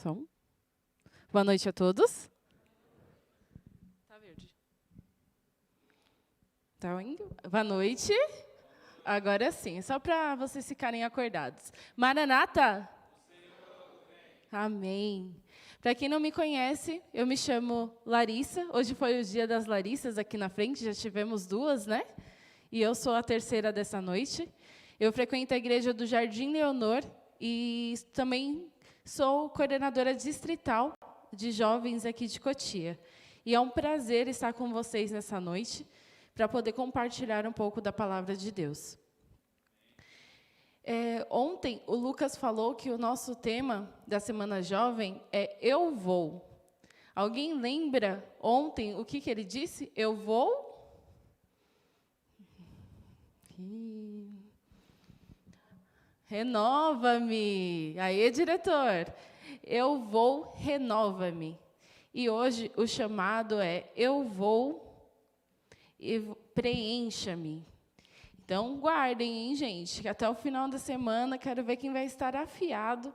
Som. Boa noite a todos. Tá verde. Tá indo? Boa noite. Agora sim, só para vocês ficarem acordados. Maranata? Amém. Para quem não me conhece, eu me chamo Larissa. Hoje foi o dia das Larissas aqui na frente, já tivemos duas, né? E eu sou a terceira dessa noite. Eu frequento a igreja do Jardim Leonor e também sou coordenadora distrital de jovens aqui de Cotia. E é um prazer estar com vocês nessa noite para poder compartilhar um pouco da palavra de Deus. Ontem, o Lucas falou que o nosso tema da Semana Jovem é Eu Vou. Alguém lembra ontem o que ele disse? Eu vou? Renova-me. Aí, diretor. Eu vou, renova-me. E hoje o chamado é Eu vou e preencha-me. Então, guardem, hein, gente, que até o final da semana quero ver quem vai estar afiado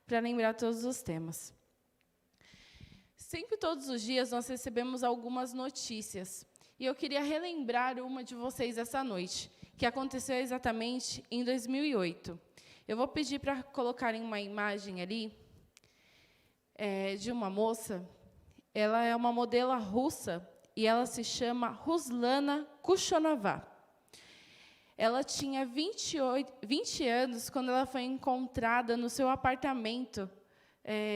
para lembrar todos os temas. Sempre, todos os dias, nós recebemos algumas notícias. E eu queria relembrar uma de vocês essa noite, que aconteceu exatamente em 2008. Eu vou pedir para colocarem uma imagem ali de uma moça. Ela é uma modelo russa e ela se chama Ruslana Kushonova. Ela tinha 20 anos quando ela foi encontrada no seu apartamento.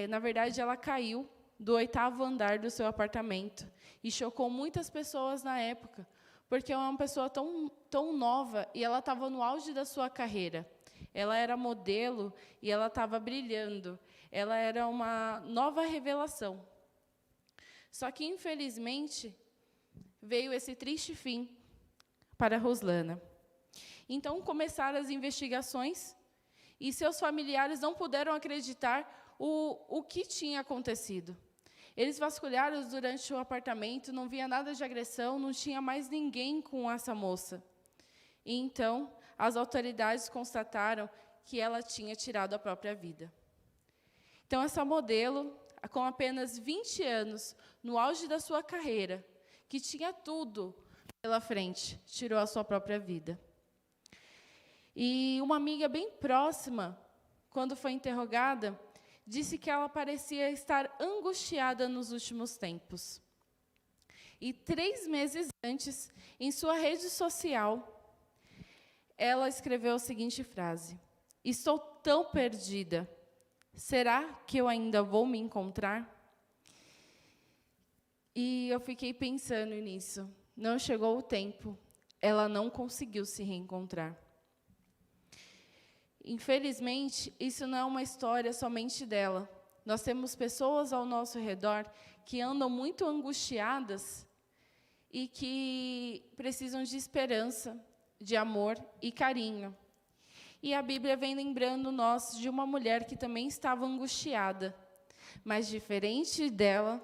Na verdade, ela caiu do 8º andar do seu apartamento e chocou muitas pessoas na época, porque é uma pessoa tão nova e ela estava no auge da sua carreira. Ela era modelo e ela estava brilhando. Ela era uma nova revelação. Só que, infelizmente, veio esse triste fim para Ruslana. Então, começaram as investigações e seus familiares não puderam acreditar o que tinha acontecido. Eles vasculharam durante o apartamento, não via nada de agressão, não tinha mais ninguém com essa moça. E, então, as autoridades constataram que ela tinha tirado a própria vida. Então, essa modelo, com apenas 20 anos, no auge da sua carreira, que tinha tudo pela frente, tirou a sua própria vida. E uma amiga bem próxima, quando foi interrogada, disse que ela parecia estar angustiada nos últimos tempos. E 3 meses antes, em sua rede social, ela escreveu a seguinte frase: estou tão perdida. Será que eu ainda vou me encontrar? E eu fiquei pensando nisso. Não chegou o tempo. Ela não conseguiu se reencontrar. Infelizmente, isso não é uma história somente dela. Nós temos pessoas ao nosso redor que andam muito angustiadas e que precisam de esperança, de amor e carinho. E a Bíblia vem lembrando nós de uma mulher que também estava angustiada, mas, diferente dela,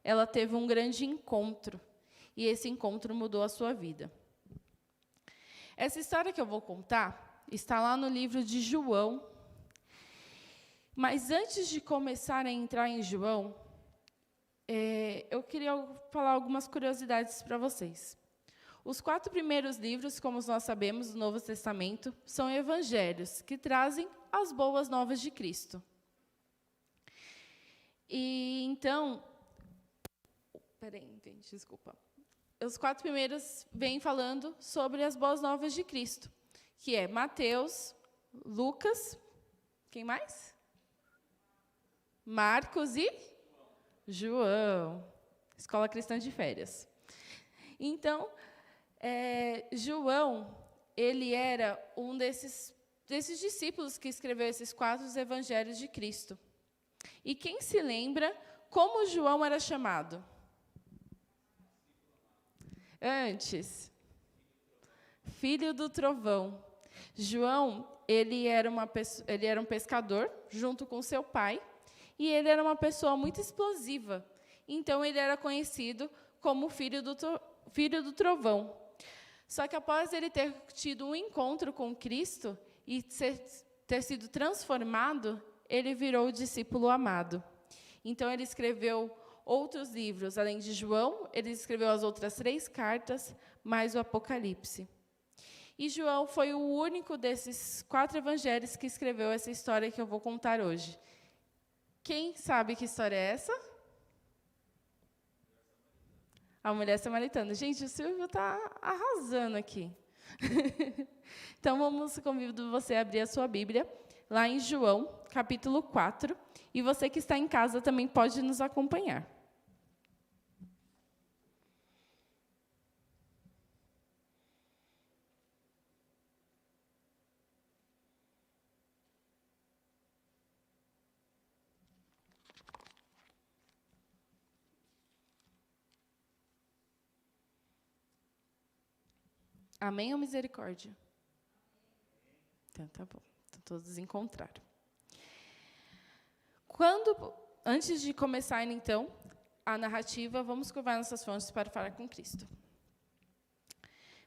ela teve um grande encontro, e esse encontro mudou a sua vida. Essa história que eu vou contar está lá no livro de João. Mas, antes de começar a entrar em João, eu queria falar algumas curiosidades para vocês. Os 4 primeiros livros, como nós sabemos, do Novo Testamento, são evangelhos, que trazem as boas novas de Cristo. E, então... gente, desculpa. Os 4 primeiros vêm falando sobre as boas novas de Cristo, que é Mateus, Lucas, quem mais? Marcos e João. Escola Cristã de Férias. Então, João, ele era um desses discípulos que escreveu esses 4 evangelhos de Cristo. E quem se lembra como João era chamado? Antes, filho do trovão. João, ele era um pescador, junto com seu pai, e ele era uma pessoa muito explosiva. Então, ele era conhecido como filho do trovão. Só que, após ele ter tido um encontro com Cristo e ter sido transformado, ele virou o discípulo amado. Então, ele escreveu outros livros. Além de João, ele escreveu as outras 3 cartas, mais o Apocalipse. E João foi o único desses 4 evangelhos que escreveu essa história que eu vou contar hoje. Quem sabe que história é essa? A mulher samaritana. Gente, o Silvio está arrasando aqui. Então, convido você a abrir a sua Bíblia, lá em João, capítulo 4. E você que está em casa também pode nos acompanhar. Amém ou misericórdia? Então, tá bom. Então, todos encontraram. Antes de começar, então, a narrativa, vamos curvar nossas fontes para falar com Cristo.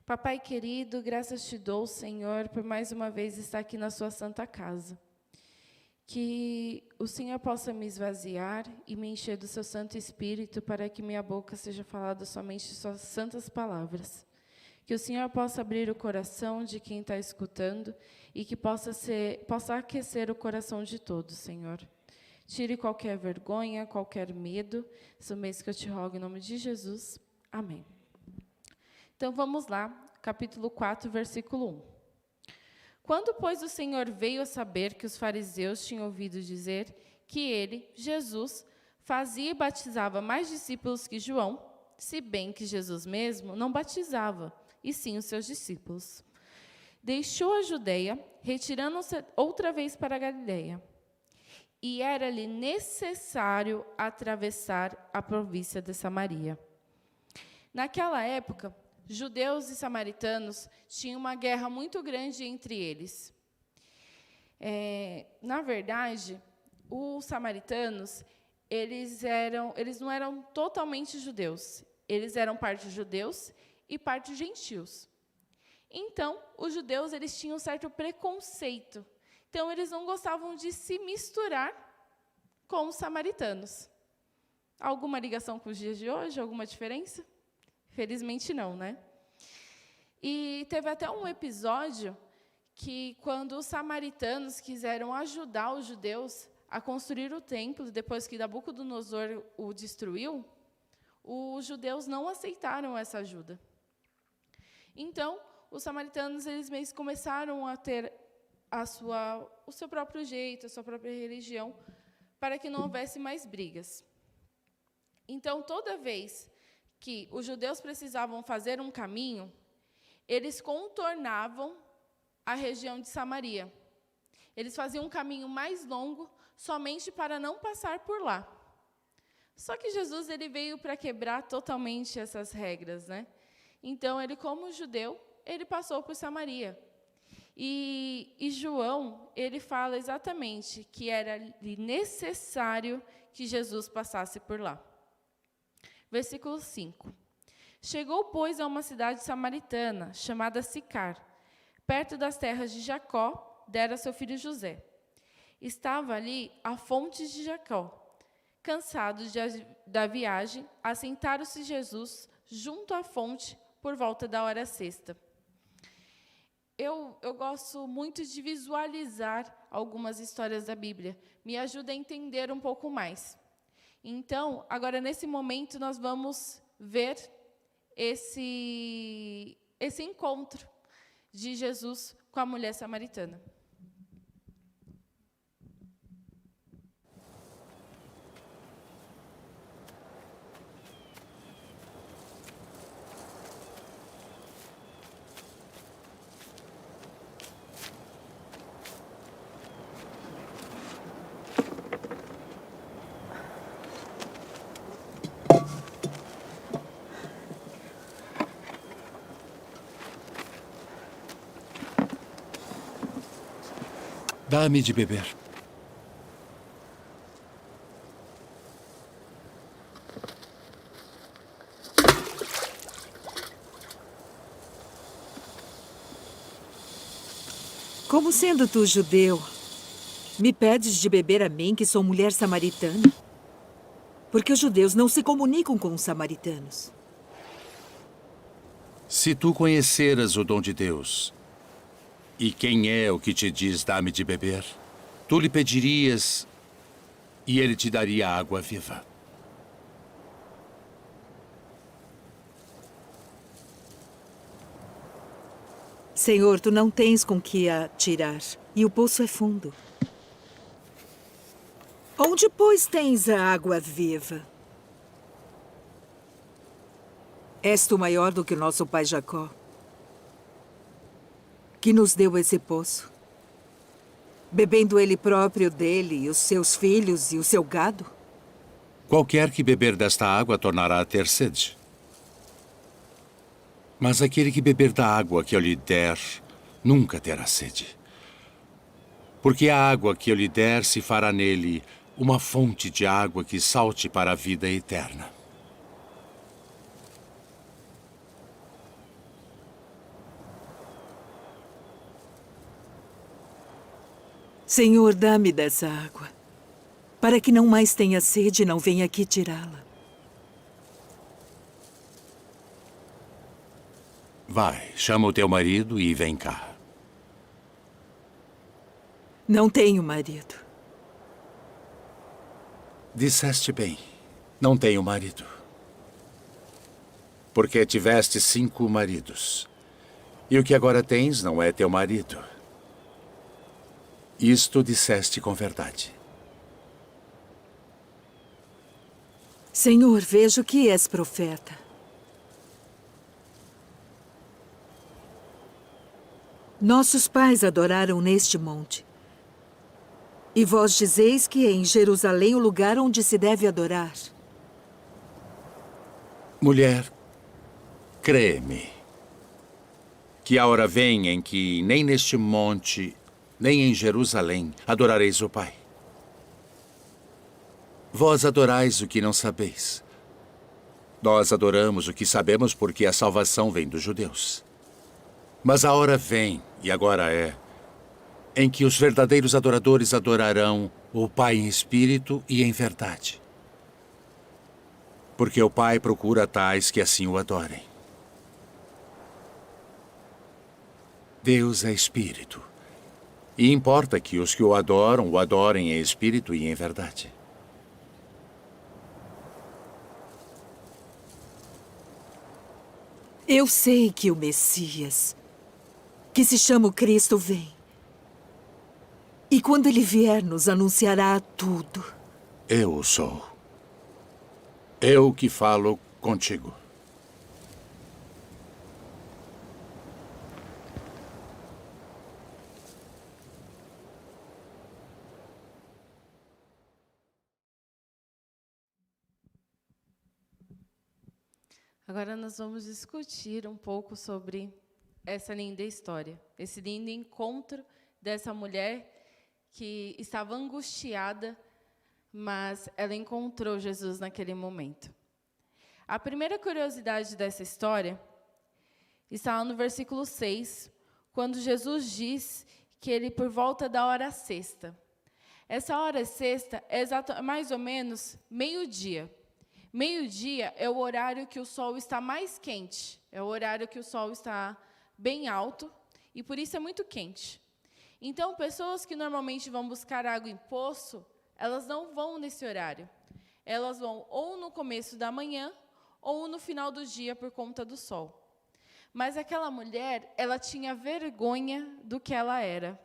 Papai querido, graças te dou, Senhor, por mais uma vez estar aqui na sua santa casa. Que o Senhor possa me esvaziar e me encher do seu Santo Espírito para que minha boca seja falada somente suas santas palavras. Que o Senhor possa abrir o coração de quem está escutando e que possa aquecer o coração de todos, Senhor. Tire qualquer vergonha, qualquer medo. Isso mesmo que eu te rogo em nome de Jesus. Amém. Então, vamos lá, capítulo 4, versículo 1. Quando, pois, o Senhor veio a saber que os fariseus tinham ouvido dizer que ele, Jesus, fazia e batizava mais discípulos que João, se bem que Jesus mesmo não batizava, e sim os seus discípulos. Deixou a Judeia, retirando-se outra vez para a Galileia. E era-lhe necessário atravessar a província de Samaria. Naquela época, judeus e samaritanos tinham uma guerra muito grande entre eles. Na verdade, os samaritanos, eles não eram totalmente judeus. Eles eram parte judeus e parte gentios. Então, os judeus eles tinham um certo preconceito. Então, eles não gostavam de se misturar com os samaritanos. Alguma ligação com os dias de hoje? Alguma diferença? Felizmente não, né? E teve até um episódio que, quando os samaritanos quiseram ajudar os judeus a construir o templo, depois que Nabucodonosor o destruiu, os judeus não aceitaram essa ajuda. Então, os samaritanos eles mesmos começaram a ter o seu próprio jeito, a sua própria religião, para que não houvesse mais brigas. Então, toda vez que os judeus precisavam fazer um caminho, eles contornavam a região de Samaria. Eles faziam um caminho mais longo, somente para não passar por lá. Só que Jesus ele veio para quebrar totalmente essas regras, né? Então, ele, como judeu, ele passou por Samaria. E João, ele fala exatamente que era necessário que Jesus passasse por lá. Versículo 5. Chegou, pois, a uma cidade samaritana, chamada Sicar, perto das terras de Jacó, dera seu filho José. Estava ali a fonte de Jacó. Cansados da viagem, assentaram-se Jesus junto à fonte por volta da hora sexta. Eu gosto muito de visualizar algumas histórias da Bíblia. Me ajuda a entender um pouco mais. Então, agora, nesse momento, nós vamos ver esse encontro de Jesus com a mulher samaritana. Dá-me de beber. Como sendo tu judeu, me pedes de beber a mim, que sou mulher samaritana? porque os judeus não se comunicam com os samaritanos. Se tu conheceras o dom de Deus, e quem é o que te diz, dá-me de beber, tu lhe pedirias e ele te daria água viva. Senhor, tu não tens com que a tirar, e o poço é fundo. Onde, pois, tens a água viva? És tu maior do que o nosso pai Jacó, que nos deu esse poço, bebendo ele próprio dele, e os seus filhos e o seu gado? Qualquer que beber desta água tornará a ter sede. Mas aquele que beber da água que eu lhe der, nunca terá sede. Porque a água que eu lhe der se fará nele uma fonte de água que salte para a vida eterna. Senhor, dá-me dessa água, para que não mais tenha sede e não venha aqui tirá-la. Vai, chama o teu marido e vem cá. Não tenho marido. Disseste bem, não tenho marido. Porque tiveste 5 maridos. E o que agora tens não é teu marido. Isto disseste com verdade. Senhor, vejo que és profeta. Nossos pais adoraram neste monte. E vós dizeis que é em Jerusalém o lugar onde se deve adorar. Mulher, crê-me, que a hora vem em que nem neste monte, nem em Jerusalém adorareis o Pai. Vós adorais o que não sabeis. Nós adoramos o que sabemos porque a salvação vem dos judeus. Mas a hora vem, e agora é, em que os verdadeiros adoradores adorarão o Pai em espírito e em verdade. Porque o Pai procura tais que assim o adorem. Deus é espírito. E importa que os que o adorem em espírito e em verdade. Eu sei que o Messias, que se chama o Cristo, vem. E quando ele vier, nos anunciará tudo. Eu sou. Eu que falo contigo. Agora nós vamos discutir um pouco sobre essa linda história, esse lindo encontro dessa mulher que estava angustiada, mas ela encontrou Jesus naquele momento. A primeira curiosidade dessa história está lá no versículo 6, quando Jesus diz que ele, por volta da hora sexta. Essa hora sexta é mais ou menos meio-dia. Meio-dia é o horário que o sol está mais quente, é o horário que o sol está bem alto, e por isso é muito quente. Então, pessoas que normalmente vão buscar água em poço, elas não vão nesse horário. Elas vão ou no começo da manhã, ou no final do dia, por conta do sol. Mas aquela mulher, ela tinha vergonha do que ela era,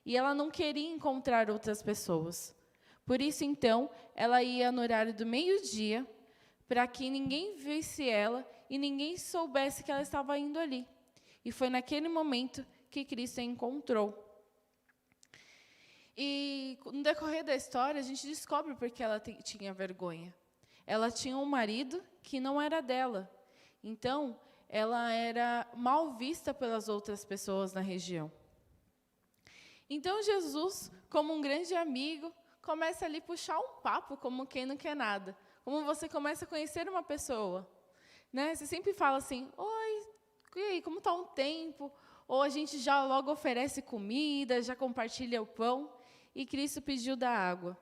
e ela não queria encontrar outras pessoas. Por isso, então, ela ia no horário do meio-dia, para que ninguém visse ela e ninguém soubesse que ela estava indo ali. E foi naquele momento que Cristo a encontrou. E no decorrer da história, a gente descobre porque ela tinha vergonha. Ela tinha um marido que não era dela. Então, ela era mal vista pelas outras pessoas na região. Então, Jesus, como um grande amigo, começa ali a puxar um papo, como quem não quer nada. Como você começa a conhecer uma pessoa, né? Você sempre fala assim, oi, e aí, como está o tempo? Ou a gente já logo oferece comida, já compartilha o pão. E Cristo pediu da água.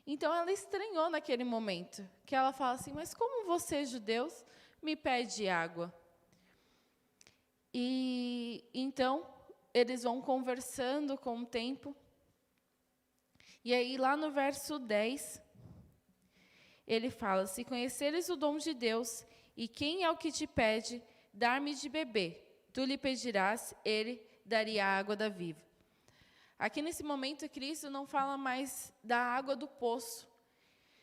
Então, ela estranhou naquele momento, que ela fala assim, mas como vocês, judeus, me pede água? E então, eles vão conversando com o tempo. E aí, lá no verso 10, ele fala, se conheceres o dom de Deus, e quem é o que te pede, dar-me de beber, tu lhe pedirás, ele daria a água da vida. Aqui, nesse momento, Cristo não fala mais da água do poço.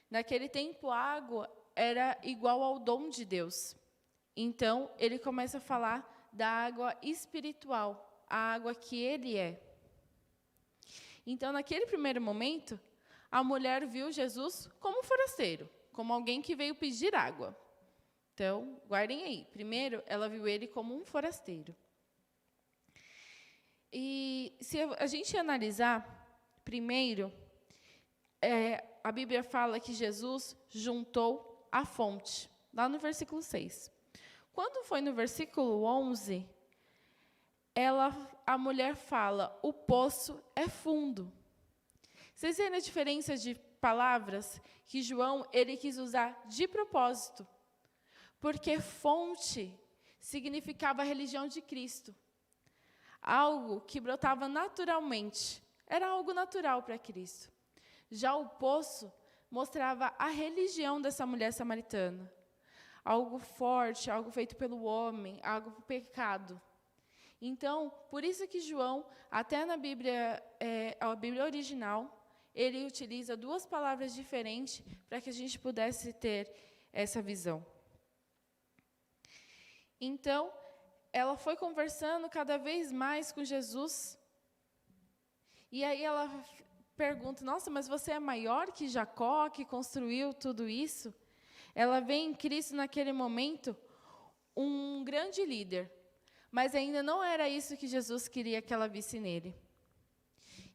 Naquele tempo, a água era igual ao dom de Deus. Então, ele começa a falar da água espiritual, a água que ele é. Então, naquele primeiro momento, a mulher viu Jesus como forasteiro, como alguém que veio pedir água. Então, guardem aí. Primeiro, ela viu ele como um forasteiro. E se a gente analisar, primeiro, a Bíblia fala que Jesus juntou a fonte, lá no versículo 6. Quando foi no versículo 11, a mulher fala, o poço é fundo. Vocês veem a diferença de palavras que João ele quis usar de propósito? Porque fonte significava a religião de Cristo. Algo que brotava naturalmente. Era algo natural para Cristo. Já o poço mostrava a religião dessa mulher samaritana. Algo forte, algo feito pelo homem, algo pecado. Então, por isso que João, até na Bíblia, a Bíblia original, ele utiliza duas palavras diferentes para que a gente pudesse ter essa visão. Então, ela foi conversando cada vez mais com Jesus. E aí ela pergunta, nossa, mas você é maior que Jacó, que construiu tudo isso? Ela vê em Cristo, naquele momento, um grande líder. Mas ainda não era isso que Jesus queria que ela visse nele.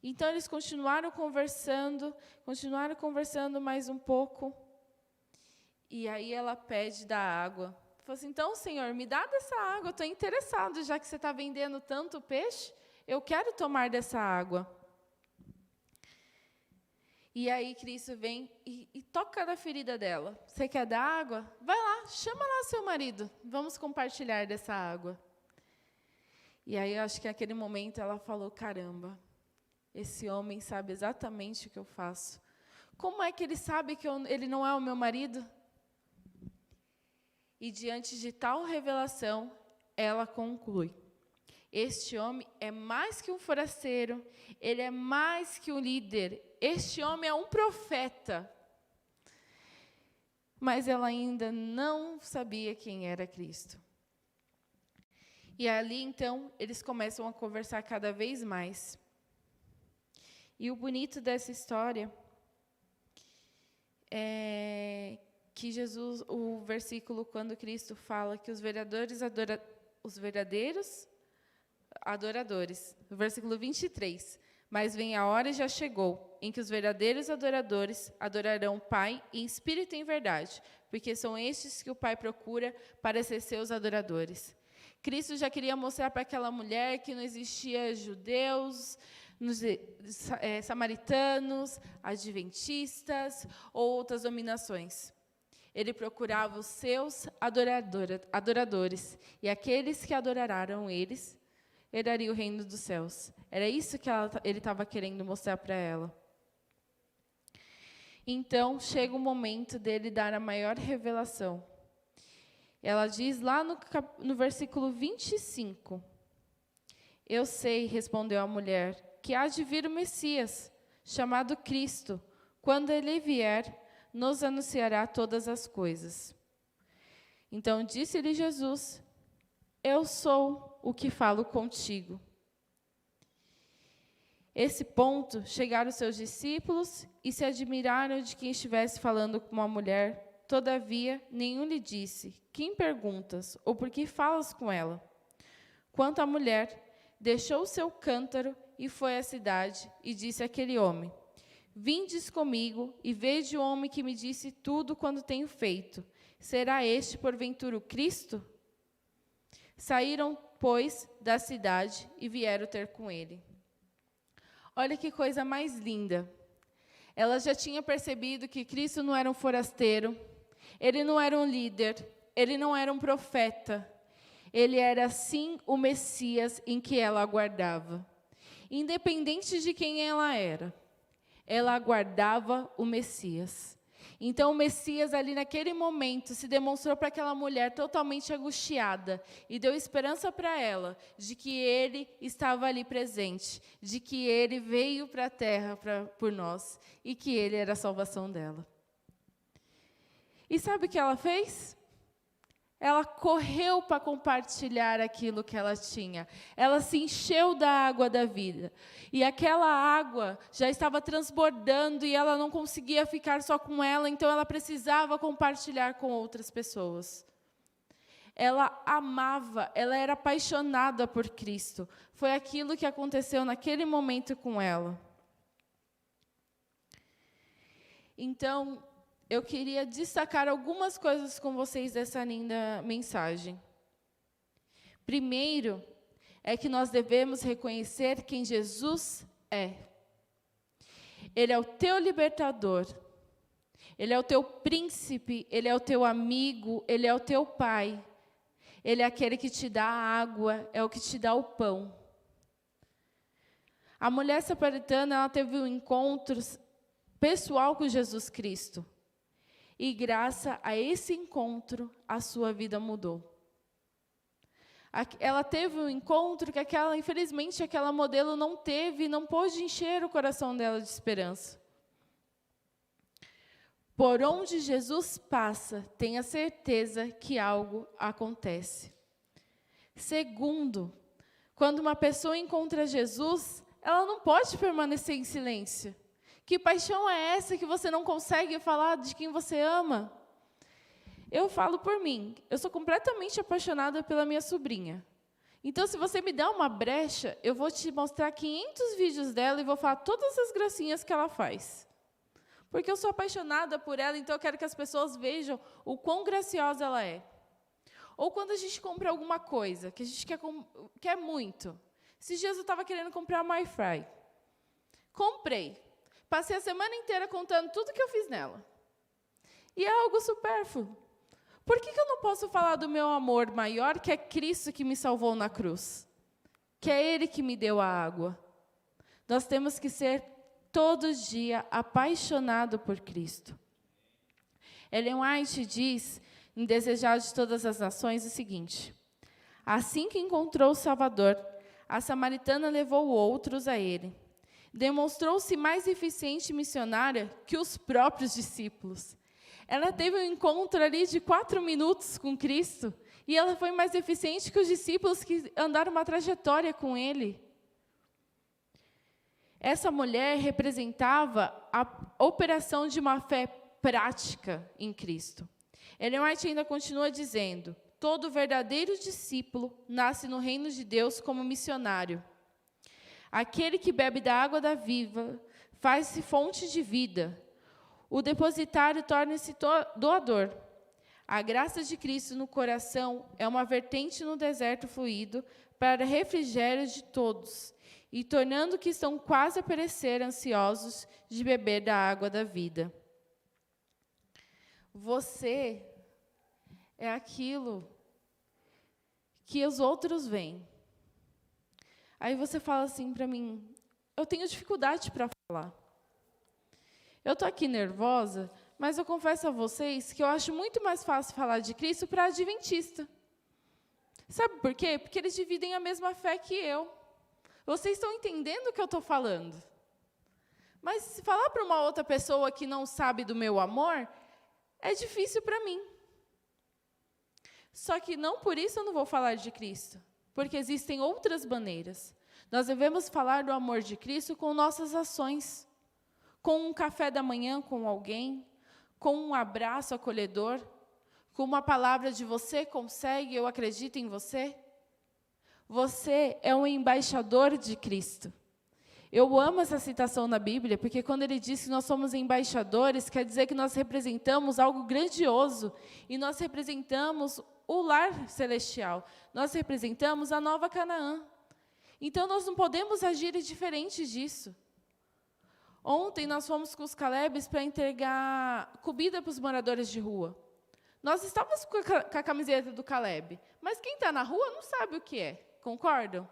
Então, eles continuaram conversando mais um pouco. E aí ela pede da água. Falou assim, então, Senhor, me dá dessa água, eu estou interessado, já que você está vendendo tanto peixe, eu quero tomar dessa água. E aí Cristo vem e toca na ferida dela. Você quer dar água? Vai lá, chama lá seu marido, vamos compartilhar dessa água. E aí eu acho que naquele momento ela falou, caramba, esse homem sabe exatamente o que eu faço. Como é que ele sabe que ele não é o meu marido? E diante de tal revelação, ela conclui, este homem é mais que um forasteiro, ele é mais que um líder, este homem é um profeta. Mas ela ainda não sabia quem era Cristo. E ali, então, eles começam a conversar cada vez mais. E o bonito dessa história é que Jesus, o versículo quando Cristo fala que os verdadeiros adoradores, no versículo 23, mas vem a hora e já chegou, em que os verdadeiros adoradores adorarão o Pai em espírito e em verdade, porque são estes que o Pai procura para ser seus adoradores. Cristo já queria mostrar para aquela mulher que não existia judeus, samaritanos, adventistas ou outras dominações. Ele procurava os seus adoradores, e aqueles que adoraram eles, herdariam o reino dos céus. Era isso que ele estava querendo mostrar para ela. Então, chega o momento dele dar a maior revelação. Ela diz lá no versículo 25, eu sei, respondeu a mulher, que há de vir o Messias, chamado Cristo. Quando ele vier, nos anunciará todas as coisas. Então disse-lhe Jesus, eu sou o que falo contigo. Esse ponto, chegaram os seus discípulos e se admiraram de quem estivesse falando com uma mulher. Todavia, nenhum lhe disse, quem perguntas, ou por que falas com ela? Quanto à mulher, deixou o seu cântaro e foi à cidade, e disse àquele homem, vindes comigo e vede o homem que me disse tudo quando tenho feito. Será este, porventura, o Cristo? Saíram, pois, da cidade e vieram ter com ele. Olha que coisa mais linda. Ela já tinha percebido que Cristo não era um forasteiro, ele não era um líder, ele não era um profeta. Ele era, sim, o Messias em que ela aguardava. Independente de quem ela era, ela aguardava o Messias. Então, o Messias, ali naquele momento, se demonstrou para aquela mulher totalmente angustiada e deu esperança para ela de que ele estava ali presente, de que ele veio para a terra por nós e que ele era a salvação dela. E sabe o que ela fez? Ela correu para compartilhar aquilo que ela tinha. Ela se encheu da água da vida. E aquela água já estava transbordando e ela não conseguia ficar só com ela, então ela precisava compartilhar com outras pessoas. Ela amava, ela era apaixonada por Cristo. Foi aquilo que aconteceu naquele momento com ela. Então, eu queria destacar algumas coisas com vocês dessa linda mensagem. Primeiro, é que nós devemos reconhecer quem Jesus é. Ele é o teu libertador. Ele é o teu príncipe, ele é o teu amigo, ele é o teu pai. Ele é aquele que te dá a água, é o que te dá o pão. A mulher samaritana, ela teve um encontro pessoal com Jesus Cristo. E graças a esse encontro, a sua vida mudou. Ela teve um encontro que infelizmente, aquela modelo não teve e não pôde encher o coração dela de esperança. Por onde Jesus passa, tenha certeza que algo acontece. Segundo, quando uma pessoa encontra Jesus, ela não pode permanecer em silêncio. Que paixão é essa que você não consegue falar de quem você ama? Eu falo por mim, eu sou completamente apaixonada pela minha sobrinha. Então, se você me dá uma brecha, eu vou te mostrar 500 vídeos dela e vou falar todas as gracinhas que ela faz. Porque eu sou apaixonada por ela, então eu quero que as pessoas vejam o quão graciosa ela é. Ou quando a gente compra alguma coisa, que a gente quer muito. Esses dias eu estava querendo comprar uma air fry. Comprei. Passei a semana inteira contando tudo que eu fiz nela. E é algo supérfluo. Por que eu não posso falar do meu amor maior, que é Cristo que me salvou na cruz? Que é Ele que me deu a água. Nós temos que ser, todo dia, apaixonado por Cristo. Ellen White diz, em Desejado de Todas as Nações, o seguinte: assim que encontrou o Salvador, a samaritana levou outros a Ele. Demonstrou-se mais eficiente missionária que os próprios discípulos. Ela teve um encontro ali de 4 minutos com Cristo, e ela foi mais eficiente que os discípulos que andaram uma trajetória com Ele. Essa mulher representava a operação de uma fé prática em Cristo. Ellen White ainda continua dizendo: todo verdadeiro discípulo nasce no reino de Deus como missionário. Aquele que bebe da água da vida faz-se fonte de vida. O depositário torna-se doador. A graça de Cristo no coração é uma vertente no deserto fluido para refrigério de todos, e tornando que estão quase a perecer ansiosos de beber da água da vida. Você é aquilo que os outros veem. Aí você fala assim para mim: eu tenho dificuldade para falar. Eu estou aqui nervosa, mas eu confesso a vocês que eu acho muito mais fácil falar de Cristo para adventista. Sabe por quê? Porque eles dividem a mesma fé que eu. Vocês estão entendendo o que eu estou falando? Mas se falar para uma outra pessoa que não sabe do meu amor, é difícil para mim. Só que não por isso eu não vou falar de Cristo. Porque existem outras maneiras. Nós devemos falar do amor de Cristo com nossas ações. Com um café da manhã com alguém, com um abraço acolhedor, com uma palavra de você consegue, eu acredito em você. Você é um embaixador de Cristo. Eu amo essa citação na Bíblia, porque quando ele diz que nós somos embaixadores, quer dizer que nós representamos algo grandioso, e nós representamos o lar celestial. Nós representamos a nova Canaã. Então, nós não podemos agir diferente disso. Ontem nós fomos com os Calebes para entregar comida para os moradores de rua. Nós estávamos com a camiseta do Caleb, mas quem está na rua não sabe o que é, concordam?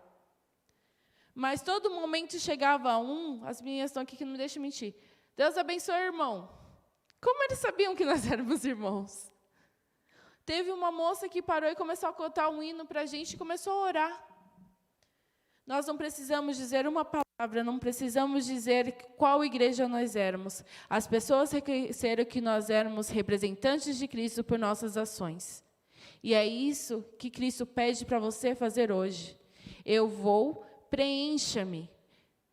Mas todo momento chegava as meninas estão aqui que não me deixam mentir. Deus abençoe, irmão. Como eles sabiam que nós éramos irmãos? Teve uma moça que parou e começou a cantar um hino para a gente e começou a orar. Nós não precisamos dizer uma palavra, não precisamos dizer qual igreja nós éramos. As pessoas reconheceram que nós éramos representantes de Cristo por nossas ações. E é isso que Cristo pede para você fazer hoje. Eu vou, preencha-me.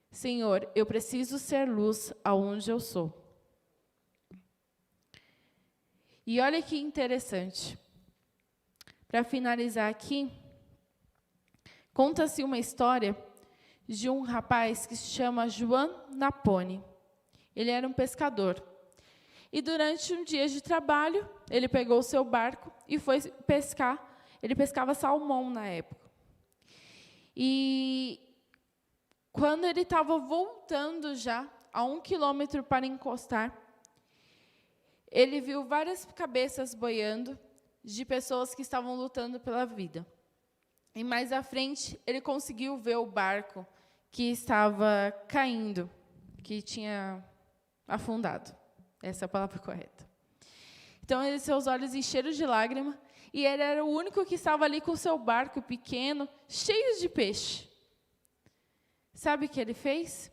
Senhor, eu preciso ser luz aonde eu sou. E olha que interessante. Para finalizar aqui, conta-se uma história de um rapaz que se chama João Napone. Ele era um pescador. E durante um dia de trabalho, ele pegou o seu barco e foi pescar. Ele pescava salmão na época. E quando ele estava voltando já, a 1 quilômetro para encostar, ele viu várias cabeças boiando de pessoas que estavam lutando pela vida. E mais à frente, ele conseguiu ver o barco que estava caindo, que tinha afundado. Essa é a palavra correta. Então, seus olhos encheram de lágrima, e ele era o único que estava ali com o seu barco pequeno, cheio de peixe. Sabe o que ele fez?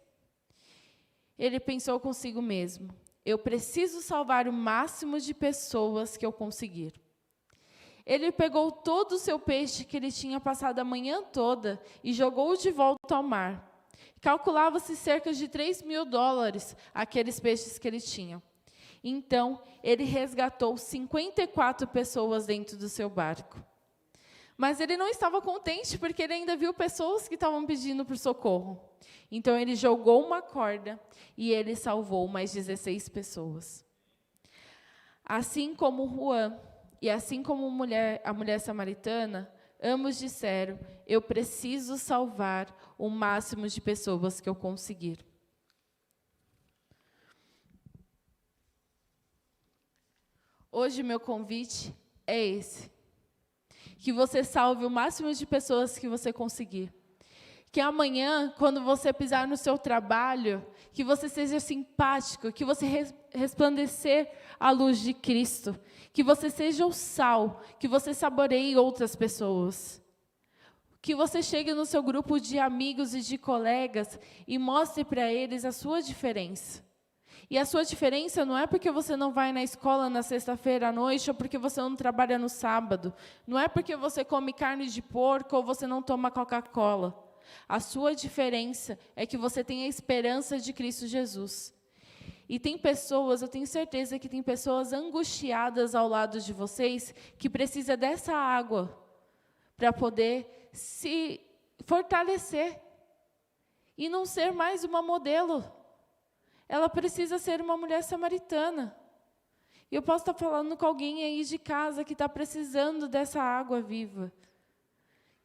Ele pensou consigo mesmo: eu preciso salvar o máximo de pessoas que eu conseguir. Ele pegou todo o seu peixe que ele tinha passado a manhã toda e jogou de volta ao mar. Calculava-se cerca de $3.000 aqueles peixes que ele tinha. Então, ele resgatou 54 pessoas dentro do seu barco. Mas ele não estava contente, porque ele ainda viu pessoas que estavam pedindo por socorro. Então, ele jogou uma corda e ele salvou mais 16 pessoas. Assim como Juan, e assim como a mulher samaritana, ambos disseram: eu preciso salvar o máximo de pessoas que eu conseguir. Hoje, meu convite é esse: que você salve o máximo de pessoas que você conseguir. Que amanhã, quando você pisar no seu trabalho, que você seja simpático, que você resplandecer a luz de Cristo, que você seja o sal, que você saboreie outras pessoas. Que você chegue no seu grupo de amigos e de colegas e mostre para eles a sua diferença. E a sua diferença não é porque você não vai na escola na sexta-feira à noite ou porque você não trabalha no sábado. Não é porque você come carne de porco ou você não toma Coca-Cola. A sua diferença é que você tem a esperança de Cristo Jesus. E tem pessoas, eu tenho certeza que tem pessoas angustiadas ao lado de vocês que precisam dessa água para poder se fortalecer e não ser mais uma modelo. Ela precisa ser uma mulher samaritana. E eu posso estar falando com alguém aí de casa que está precisando dessa água viva.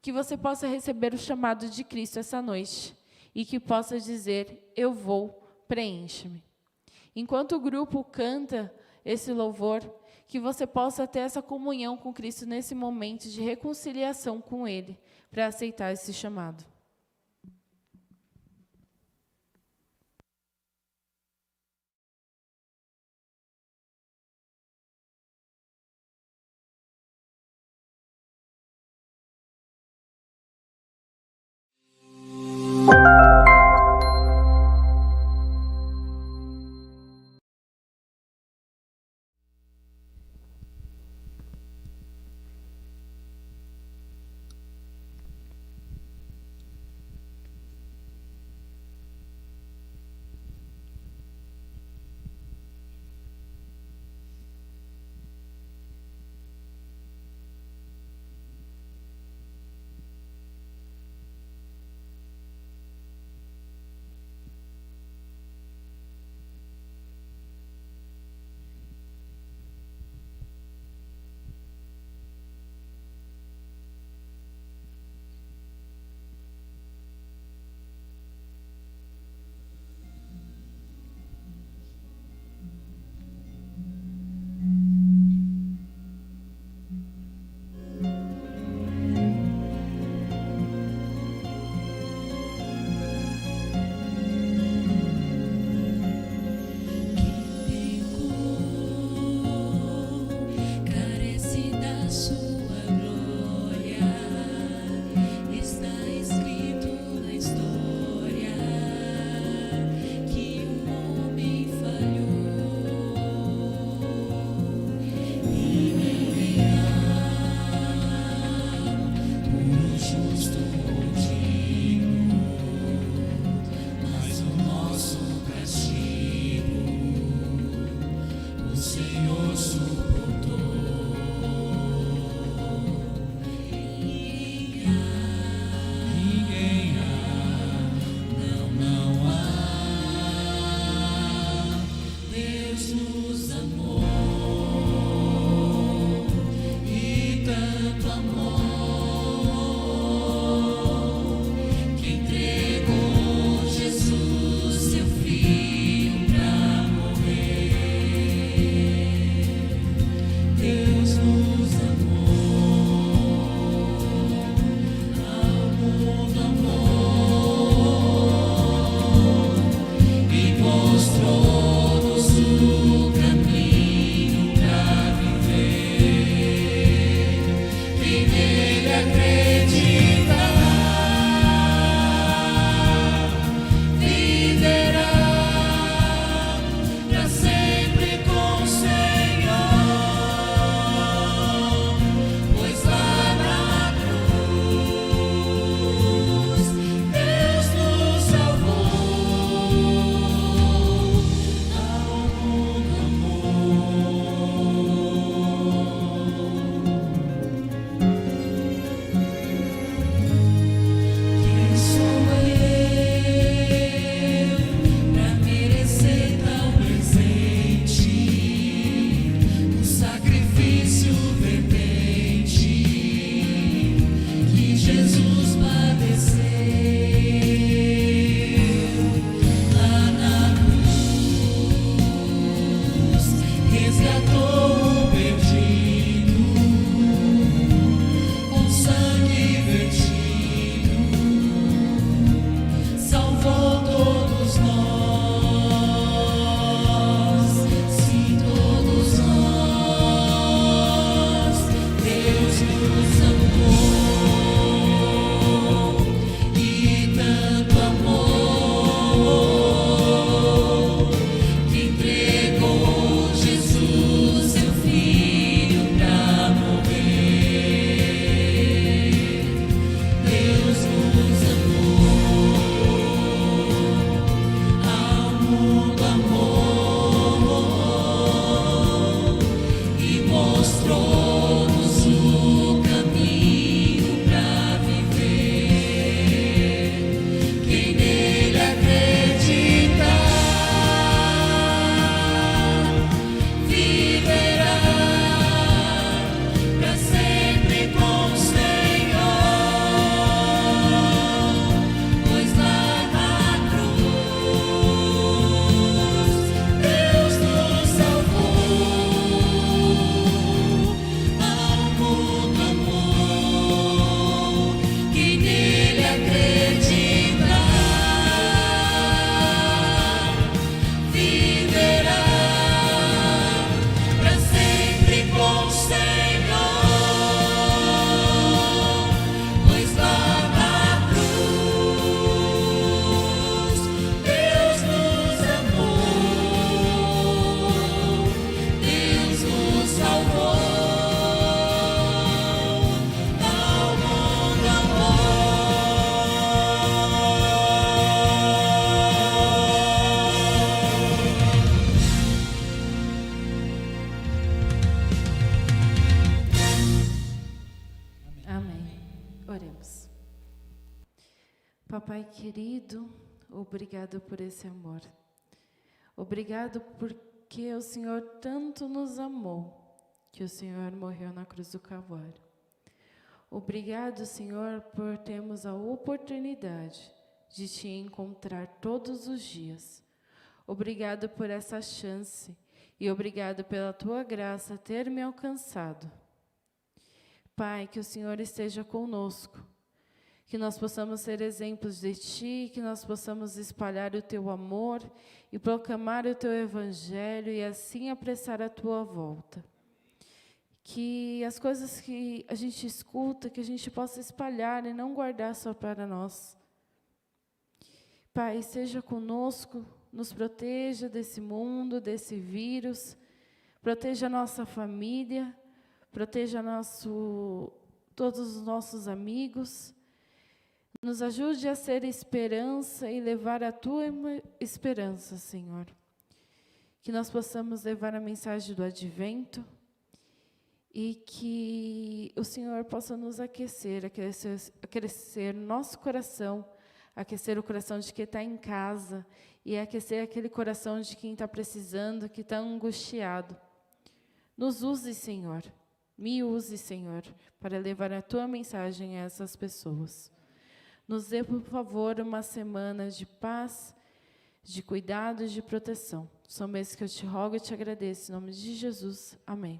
Que você possa receber o chamado de Cristo essa noite. E que possa dizer: eu vou, preenche-me. Enquanto o grupo canta esse louvor, que você possa ter essa comunhão com Cristo nesse momento de reconciliação com Ele, para aceitar esse chamado. mostrou-nos o caminho pra viver. Quem nele acreditar viverá pra sempre com o Senhor, pois lá na cruz Deus nos salvou, ao mundo amou. Quem nele acreditar viverá pra sempre com o Senhor, pois lá na cruz Deus nos amou, Deus nos salvou, ao mundo Amém. Oremos. Papai querido, obrigado por esse amor. Obrigado porque o Senhor tanto nos amou, que o Senhor morreu na cruz do Calvário. Obrigado, Senhor, por termos a oportunidade de Te encontrar todos os dias. Obrigado por essa chance e obrigado pela Tua graça ter me alcançado. Pai, que o Senhor esteja conosco, que nós possamos ser exemplos de Ti, que nós possamos espalhar o Teu amor e proclamar o Teu Evangelho e assim apressar a Tua volta. Que as coisas que a gente escuta, que a gente possa espalhar e não guardar só para nós. Pai, seja conosco, nos proteja desse mundo, desse vírus, proteja a nossa família, proteja todos os nossos amigos, nos ajude a ser esperança e levar a Tua esperança, Senhor. Que nós possamos levar a mensagem do Advento e que o Senhor possa nos aquecer nosso coração, aquecer o coração de quem está em casa e aquecer aquele coração de quem está precisando, que está angustiado. Nos use, Senhor. Me use, Senhor, para levar a Tua mensagem a essas pessoas. Nos dê, por favor, uma semana de paz, de cuidado e de proteção. São esses que eu te rogo e te agradeço. Em nome de Jesus. Amém.